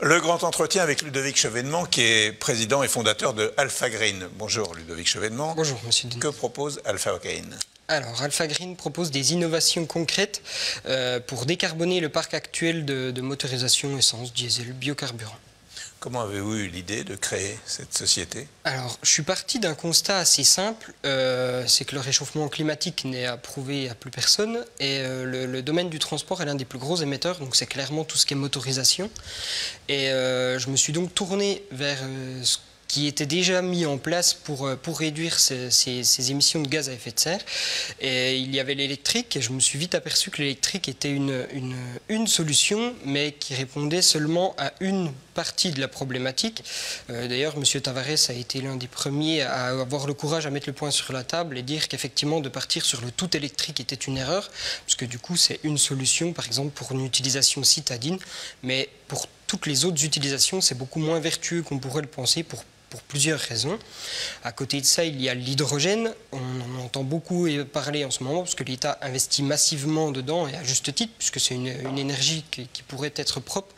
Le grand entretien avec Ludovic Chevènement, qui est président et fondateur de Alpha Green. Bonjour Ludovic Chevènement. Bonjour Monsieur Denis. Que propose Alpha Green? Alors, Alpha Green propose des innovations concrètes pour décarboner le parc actuel de motorisation essence, diesel, biocarburant. Comment avez-vous eu l'idée de créer cette société? Alors, je suis parti d'un constat assez simple, c'est que le réchauffement climatique n'est approuvé à plus personne et le domaine du transport est l'un des plus gros émetteurs, donc c'est clairement tout ce qui est motorisation. Et je me suis donc tourné vers ce qui était déjà mis en place pour réduire ces émissions de gaz à effet de serre. Et il y avait l'électrique, et je me suis vite aperçu que l'électrique était une solution, mais qui répondait seulement à une partie de la problématique. D'ailleurs, M. Tavares a été l'un des premiers à avoir le courage à mettre le point sur la table et dire qu'effectivement, de partir sur le tout électrique était une erreur, puisque du coup, c'est une solution, par exemple, pour une utilisation citadine, mais pour toutes les autres utilisations, c'est beaucoup moins vertueux qu'on pourrait le penser pour plusieurs raisons. À côté de ça, il y a l'hydrogène. On en entend beaucoup parler en ce moment parce que l'État investit massivement dedans et à juste titre, puisque c'est une énergie qui pourrait être propre,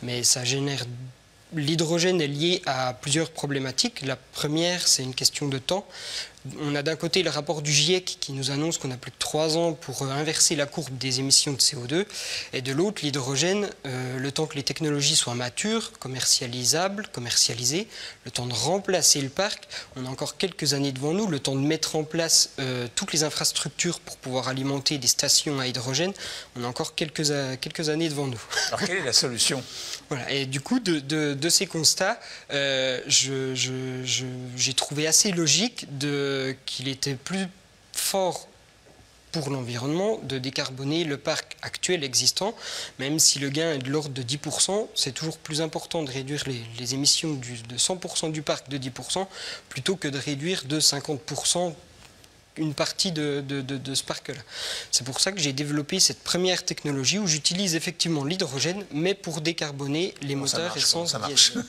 mais ça génère... L'hydrogène est lié à plusieurs problématiques. La première, c'est une question de temps. On a d'un côté le rapport du GIEC qui nous annonce qu'on a plus de 3 ans pour inverser la courbe des émissions de CO2. Et de l'autre, l'hydrogène, le temps que les technologies soient matures, commercialisables, commercialisées, le temps de remplacer le parc, on a encore quelques années devant nous, le temps de mettre en place toutes les infrastructures pour pouvoir alimenter des stations à hydrogène, on a encore quelques années devant nous. Alors quelle est la solution? Voilà, et du coup, de ces constats, j'ai trouvé assez logique qu'il était plus fort pour l'environnement de décarboner le parc actuel existant, même si le gain est de l'ordre de 10%, c'est toujours plus important de réduire les émissions de 100% du parc de 10% plutôt que de réduire de 50% une partie de ce parc-là. C'est pour ça que j'ai développé cette première technologie où j'utilise effectivement l'hydrogène, mais pour décarboner les moteurs essence diesel.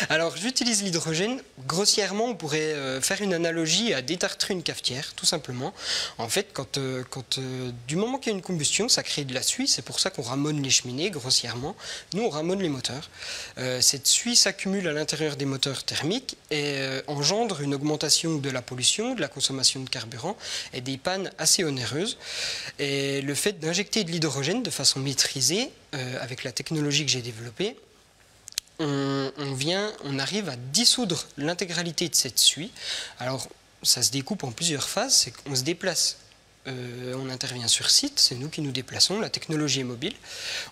Alors, j'utilise l'hydrogène. Grossièrement, on pourrait faire une analogie à détartrer une cafetière, tout simplement. En fait, du moment qu'il y a une combustion, ça crée de la suie. C'est pour ça qu'on ramone les cheminées, grossièrement. Nous, on ramone les moteurs. Cette suie s'accumule à l'intérieur des moteurs thermiques et engendre une augmentation de la pollution, de la consommation de carburant et des pannes assez onéreuses. Et le fait d'injecter de l'hydrogène de façon maîtrisée, avec la technologie que j'ai développée, on arrive à dissoudre l'intégralité de cette suie. Alors, ça se découpe en plusieurs phases, c'est qu'on se déplace. On intervient sur site, c'est nous qui nous déplaçons, la technologie est mobile.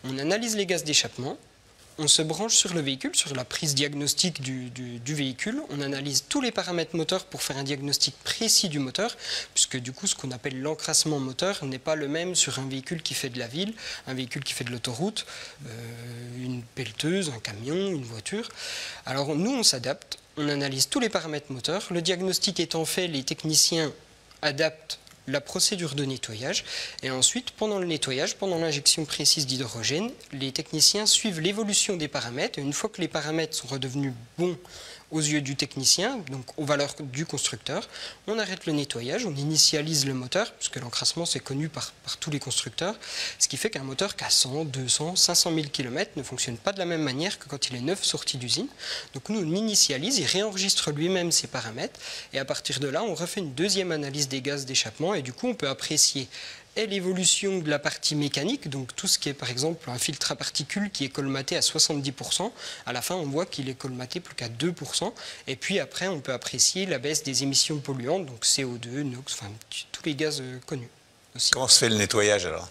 On analyse les gaz d'échappement. On se branche sur le véhicule, sur la prise diagnostique du véhicule. On analyse tous les paramètres moteurs pour faire un diagnostic précis du moteur, puisque du coup, ce qu'on appelle l'encrassement moteur n'est pas le même sur un véhicule qui fait de la ville, un véhicule qui fait de l'autoroute, une pelleteuse, un camion, une voiture. Alors nous, on s'adapte, on analyse tous les paramètres moteurs. Le diagnostic étant fait, les techniciens adaptent la procédure de nettoyage et ensuite pendant le nettoyage, pendant l'injection précise d'hydrogène, les techniciens suivent l'évolution des paramètres et une fois que les paramètres sont redevenus bons aux yeux du technicien, donc aux valeurs du constructeur, on arrête le nettoyage, on initialise le moteur, puisque l'encrassement c'est connu par tous les constructeurs, ce qui fait qu'un moteur qui a 100, 200, 500 000 km ne fonctionne pas de la même manière que quand il est neuf sorti d'usine. Donc nous, on initialise, il réenregistre lui-même ses paramètres, et à partir de là, on refait une deuxième analyse des gaz d'échappement, et du coup, on peut apprécier l'évolution de la partie mécanique, donc tout ce qui est par exemple un filtre à particules qui est colmaté à 70%, à la fin on voit qu'il est colmaté plus qu'à 2%, et puis après on peut apprécier la baisse des émissions polluantes, donc CO2, NOx, enfin tous les gaz connus aussi. Comment se fait le nettoyage alors?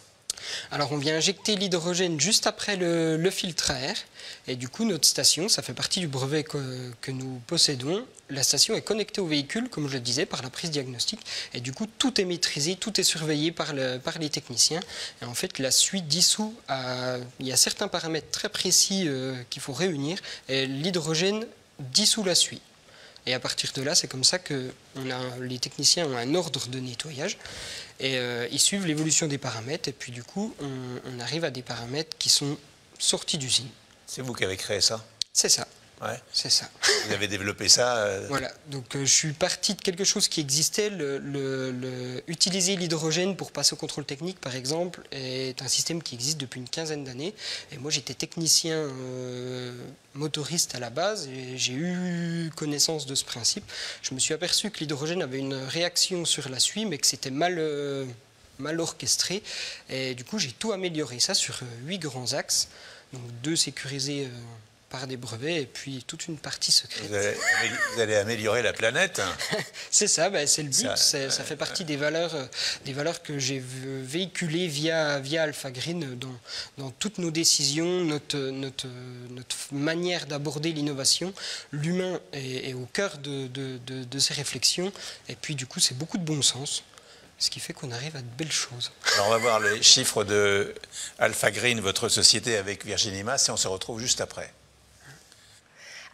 Alors on vient injecter l'hydrogène juste après le filtre à air et du coup notre station, ça fait partie du brevet que nous possédons. La station est connectée au véhicule, comme je le disais, par la prise diagnostique et du coup tout est maîtrisé, tout est surveillé par les techniciens et en fait la suite dissout, il y a certains paramètres très précis qu'il faut réunir et l'hydrogène dissout la suie. Et à partir de là, c'est comme ça que les techniciens ont un ordre de nettoyage et ils suivent l'évolution des paramètres et puis du coup, on arrive à des paramètres qui sont sortis d'usine. C'est vous qui avez créé ça? C'est ça. Ouais. C'est ça. Vous avez développé ça Voilà, donc je suis parti de quelque chose qui existait. Utiliser l'hydrogène pour passer au contrôle technique, par exemple, est un système qui existe depuis une quinzaine d'années. Et moi, j'étais technicien motoriste à la base et j'ai eu connaissance de ce principe. Je me suis aperçu que l'hydrogène avait une réaction sur la suie, mais que c'était mal orchestré. Et du coup, j'ai tout amélioré ça sur 8 grands axes. Donc 2 sécurisés par des brevets et puis toute une partie secrète. Vous allez améliorer la planète. C'est ça, c'est le but. Ça fait partie des valeurs que j'ai véhiculées via Alpha Green dans toutes nos décisions, notre manière d'aborder l'innovation. L'humain est au cœur de ces réflexions. Et puis du coup, c'est beaucoup de bon sens. Ce qui fait qu'on arrive à de belles choses. Alors on va voir les chiffres de Alpha Green, votre société, avec Virginie Mas, et on se retrouve juste après.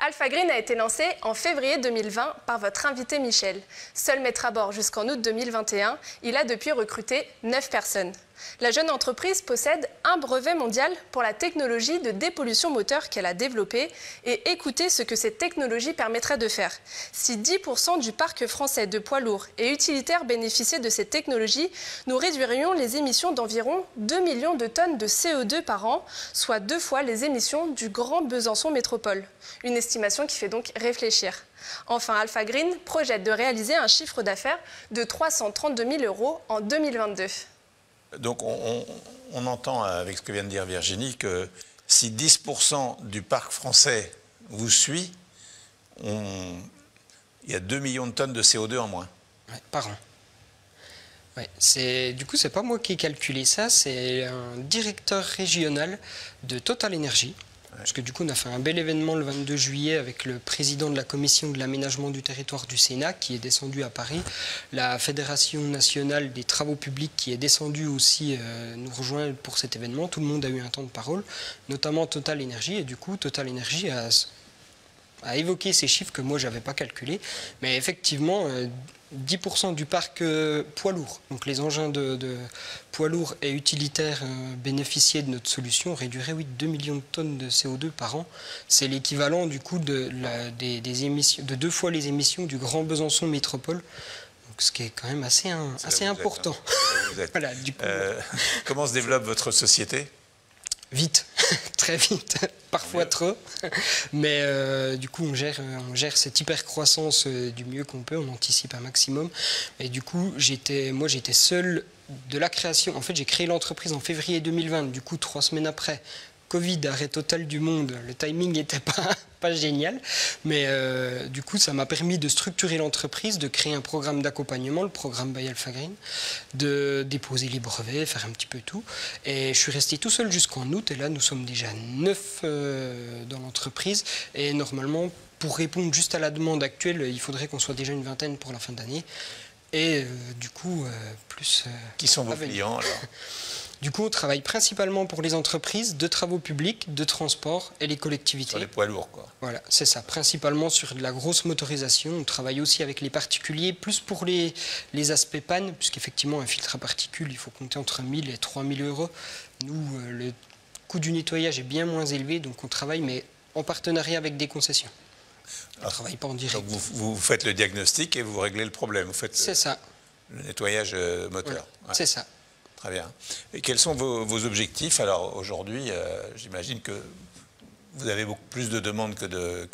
Alpha Green a été lancé en février 2020 par votre invité Michel. Seul maître à bord jusqu'en août 2021, il a depuis recruté 9 personnes. La jeune entreprise possède un brevet mondial pour la technologie de dépollution moteur qu'elle a développée et écoutez ce que cette technologie permettrait de faire. Si 10% du parc français de poids lourds et utilitaires bénéficiaient de cette technologie, nous réduirions les émissions d'environ 2 millions de tonnes de CO2 par an, soit 2 fois les émissions du Grand Besançon Métropole. Une estimation qui fait donc réfléchir. Enfin, Alpha Green projette de réaliser un chiffre d'affaires de 332 000 € en 2022. Donc on entend avec ce que vient de dire Virginie que si 10% du parc français vous suit, il y a 2 millions de tonnes de CO2 en moins. Ouais, par an. Ouais, du coup, c'est pas moi qui ai calculé ça, c'est un directeur régional de Total Energy. Parce que du coup, on a fait un bel événement le 22 juillet avec le président de la commission de l'aménagement du territoire du Sénat qui est descendu à Paris, la Fédération nationale des travaux publics qui est descendue aussi nous rejoindre pour cet événement. Tout le monde a eu un temps de parole, notamment Total Energy. Et du coup, Total Energy a évoqué ces chiffres que moi, je n'avais pas calculés. Mais effectivement, 10% du parc poids lourd, donc les engins de poids lourds et utilitaires bénéficiaient de notre solution, réduirait 2 millions de tonnes de CO2 par an. C'est l'équivalent du coup des émissions, de 2 fois les émissions du Grand Besançon Métropole, donc, ce qui est quand même assez important. Voilà, du coup, comment se développe votre société ? Vite, très vite, parfois trop, mais du coup on gère cette hyper-croissance du mieux qu'on peut, on anticipe un maximum. Et du coup, moi j'étais seul de la création. En fait, j'ai créé l'entreprise en février 2020, du coup 3 semaines après, Covid, arrêt total du monde, le timing n'était pas génial, mais du coup ça m'a permis de structurer l'entreprise, de créer un programme d'accompagnement, le programme by Alpha Green, de déposer les brevets, faire un petit peu tout. Et je suis resté tout seul jusqu'en août, et là nous sommes déjà 9 dans l'entreprise, et normalement pour répondre juste à la demande actuelle, il faudrait qu'on soit déjà une vingtaine pour la fin d'année. Et du coup, plus... Qui sont vos clients alors ? Du coup, on travaille principalement pour les entreprises de travaux publics, de transport et les collectivités. Sur les poids lourds, quoi. Voilà, c'est ça. Principalement sur de la grosse motorisation. On travaille aussi avec les particuliers, plus pour les aspects panne, puisqu'effectivement, un filtre à particules, il faut compter entre 1 000 et 3 000 €. Nous, le coût du nettoyage est bien moins élevé, donc on travaille, mais en partenariat avec des concessions. On ne travaille pas en direct. Donc vous faites le diagnostic et vous réglez le problème. Vous faites c'est ça. Le nettoyage moteur. Ouais, c'est ça. Très bien. Et quels sont vos objectifs? Alors aujourd'hui, j'imagine que vous avez beaucoup plus de demandes que de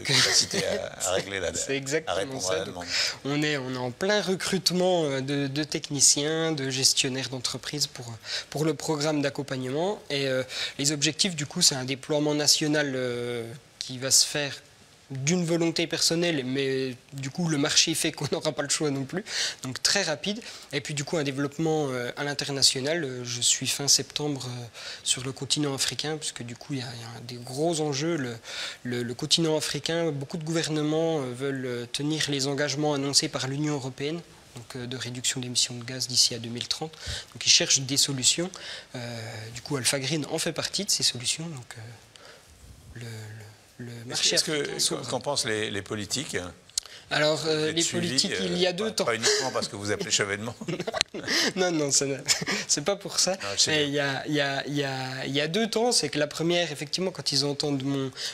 capacité à régler la demande. C'est exactement ça. On est en plein recrutement de techniciens, de gestionnaires d'entreprises pour le programme d'accompagnement. Et les objectifs, du coup, c'est un déploiement national qui va se faire d'une volonté personnelle, mais du coup le marché fait qu'on n'aura pas le choix non plus, donc très rapide. Et puis du coup un développement à l'international. Je suis fin septembre sur le continent africain, puisque du coup il y a des gros enjeux. Le continent africain, beaucoup de gouvernements veulent tenir les engagements annoncés par l'Union européenne, donc de réduction d'émissions de gaz d'ici à 2030. Donc ils cherchent des solutions. Du coup Alpha Green en fait partie de ces solutions. Donc le marché. Qu'en pensent les politiques? Alors, Vous êtes les suivi, politiques, il y a 2 temps. Pas uniquement parce que vous appelez chevènement. Non, c'est pas pour ça. Non, je sais Mais bien. il y a 2 temps. C'est que la première, effectivement, quand ils entendent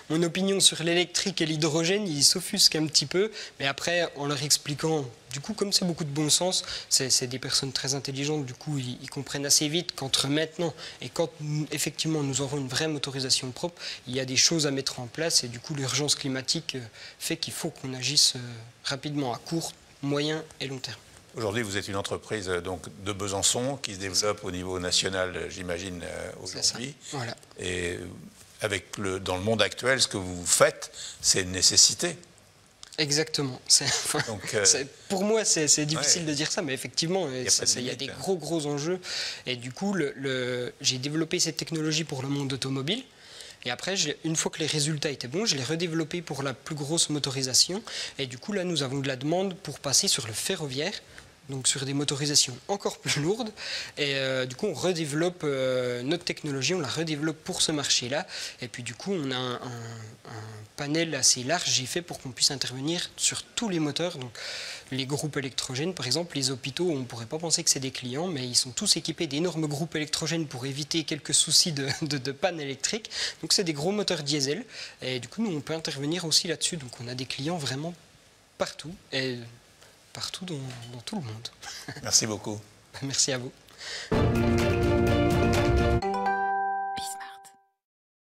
mon opinion sur l'électrique et l'hydrogène, ils s'offusquent un petit peu. Mais après, en leur expliquant, du coup, comme c'est beaucoup de bon sens, c'est des personnes très intelligentes, du coup, ils comprennent assez vite qu'entre maintenant et quand, effectivement, nous aurons une vraie motorisation propre, il y a des choses à mettre en place. Et du coup, l'urgence climatique fait qu'il faut qu'on agisse rapidement à court, moyen et long terme. Aujourd'hui, vous êtes une entreprise donc, de Besançon qui se développe au niveau national, j'imagine, aujourd'hui. Voilà. Et dans le monde actuel, ce que vous faites, c'est une nécessité. Exactement. Donc, pour moi, c'est difficile ouais. de dire ça, mais effectivement, il y a des gros enjeux. Et du coup, j'ai développé cette technologie pour le monde automobile. Et après, une fois que les résultats étaient bons, je l'ai redéveloppé pour la plus grosse motorisation. Et du coup, là, nous avons de la demande pour passer sur le ferroviaire, donc sur des motorisations encore plus lourdes. Et du coup, on redéveloppe notre technologie, on la redéveloppe pour ce marché-là. Et puis du coup, on a un panel assez large, j'ai fait pour qu'on puisse intervenir sur tous les moteurs. Donc les groupes électrogènes, par exemple, les hôpitaux, on ne pourrait pas penser que c'est des clients, mais ils sont tous équipés d'énormes groupes électrogènes pour éviter quelques soucis de panne électrique. Donc c'est des gros moteurs diesel. Et du coup, nous, on peut intervenir aussi là-dessus. Donc on a des clients vraiment partout. Et partout dans tout le monde. merci beaucoup. Merci à vous.